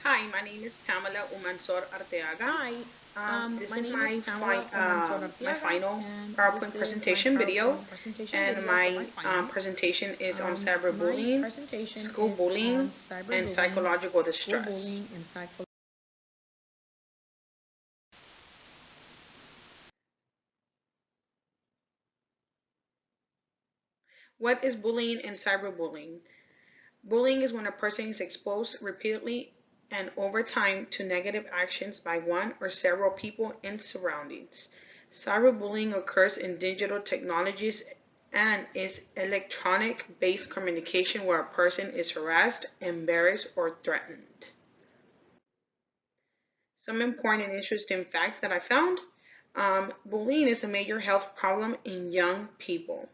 Hi, my name is Pamela Umansor Arteaga. Hi, This my is name is my Pamela Umansor Arteaga, final and this PowerPoint is my presentation video, PowerPoint presentation and video for my my final. presentation is on My cyberbullying, presentation school is bullying, on and cyberbullying, psychological school distress. bullying, and psychology. What is bullying and cyberbullying? Bullying is when a person is exposed repeatedly and over time to negative actions by one or several people in surroundings. Cyberbullying occurs in digital technologies and is electronic based communication where a person is harassed, embarrassed, or threatened. Some important and interesting facts that I found. Bullying is a major health problem in young people.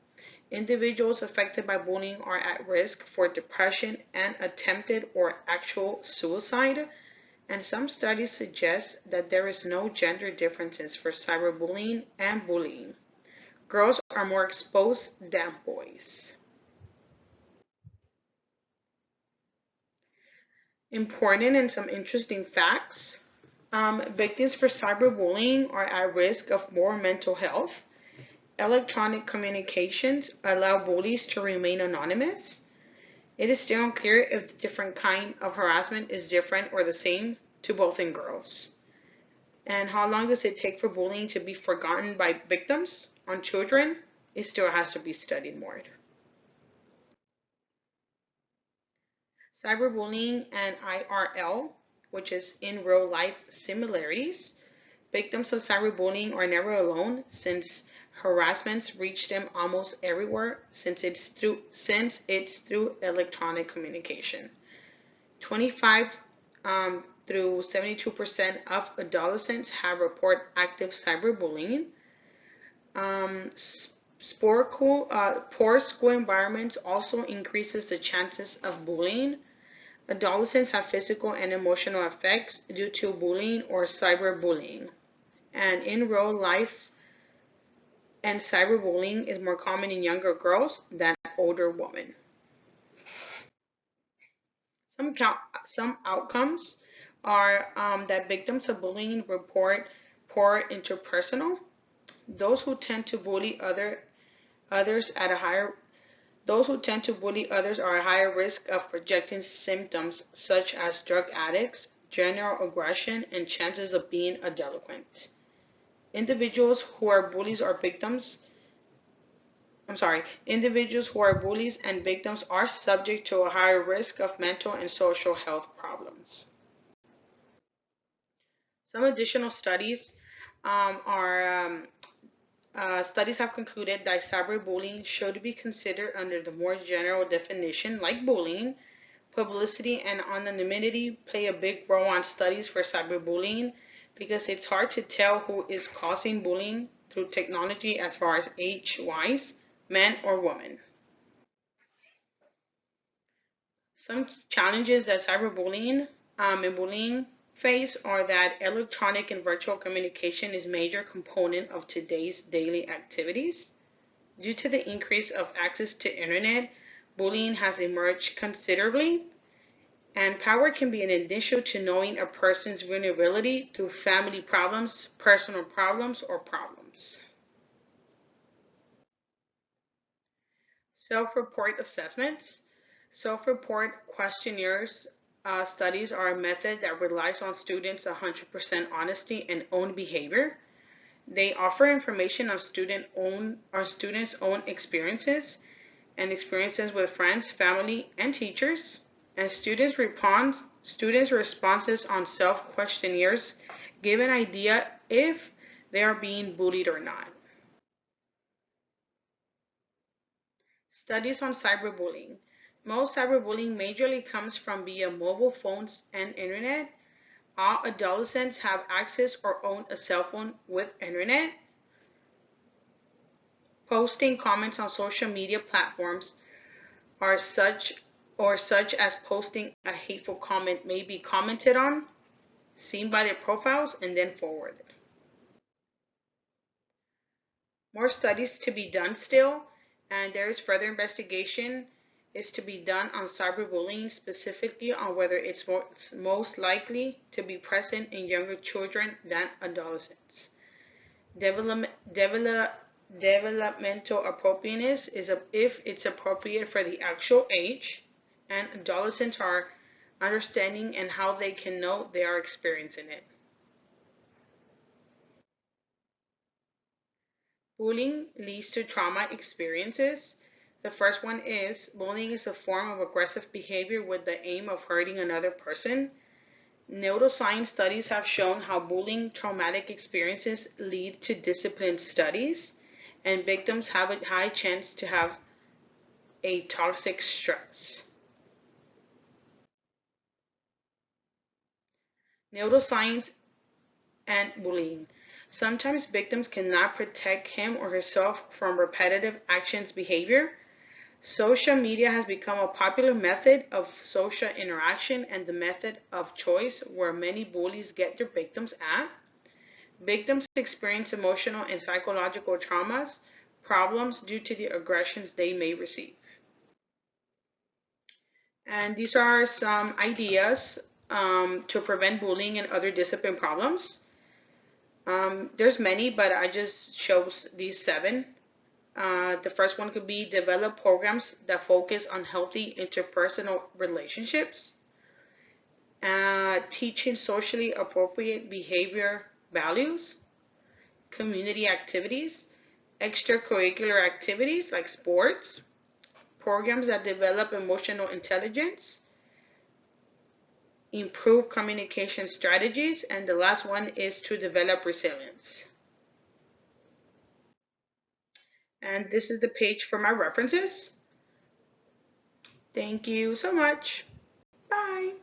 Individuals affected by bullying are at risk for depression and attempted or actual suicide, and some studies suggest that there is no gender differences for cyberbullying and bullying. Girls are more exposed than boys. Important and some interesting facts. Victims for cyberbullying are at risk of more mental health. Electronic communications allow bullies to remain anonymous. It is still unclear if the different kind of harassment is different or the same to both in girls. And how long does it take for bullying to be forgotten by victims on children? It still has to be studied more. Cyberbullying and IRL, which is in real life similarities. Victims of cyberbullying are never alone since harassments reach them almost everywhere since it's through electronic communication. 25 through 72% of adolescents have reported active cyberbullying. Poor school environments also increases the chances of bullying. Adolescents have physical and emotional effects due to bullying or cyberbullying. And in real life, and cyberbullying is more common in younger girls than older women. Some outcomes are that victims of bullying report poor interpersonal. Those who tend to bully others at a higher Those who tend to bully others are at higher risk of projecting symptoms such as drug addicts, general aggression, and chances of being a delinquent. Individuals who are bullies or victims Individuals who are bullies and victims are subject to a higher risk of mental and social health problems. Some additional studies are studies have concluded that cyberbullying should be considered under the more general definition, like bullying. Publicity and anonymity play a big role on studies for cyberbullying because it's hard to tell who is causing bullying through technology as far as age-wise, men or women. Some challenges that cyberbullying and bullying face are that electronic and virtual communication is a major component of today's daily activities. Due to the increase of access to internet, bullying has emerged considerably, and power can be an initial to knowing a person's vulnerability through family problems, personal problems, or problems. Self-report assessments. Self-report questionnaires studies are a method that relies on students' 100% honesty and own behavior. They offer information on students' own experiences and experiences with friends, family, and teachers. And students' responses on self-questionnaires give an idea if they are being bullied or not. Studies on cyberbullying. Most cyberbullying majorly comes from via mobile phones and internet. All adolescents have access or own a cell phone with internet. Posting comments on social media platforms are such as posting a hateful comment may be commented on, seen by their profiles, and then forwarded. More studies to be done still, and there is further investigation is to be done on cyberbullying, specifically on whether it's most likely to be present in younger children than adolescents. Developmental appropriateness is if it's appropriate for the actual age, and adolescents are understanding and how they can know they are experiencing it. Bullying leads to trauma experiences. The first one is bullying is a form of aggressive behavior with the aim of hurting another person. Neuroscience studies have shown how bullying traumatic experiences lead to discipline studies, and victims have a high chance to have a toxic stress. Neuroscience and bullying. Sometimes victims cannot protect him or herself from repetitive actions behavior. Social media has become a popular method of social interaction and the method of choice where many bullies get their victims at. Victims experience emotional and psychological traumas, problems due to the aggressions they may receive. And these are some ideas to prevent bullying and other discipline problems. There's many, but I just chose these 7. The first one could be develop programs that focus on healthy interpersonal relationships, teaching socially appropriate behavior values, community activities, extracurricular activities like sports, programs that develop emotional intelligence, improve communication strategies, and the last one is to develop resilience. And this is the page for my references. Thank you so much. Bye.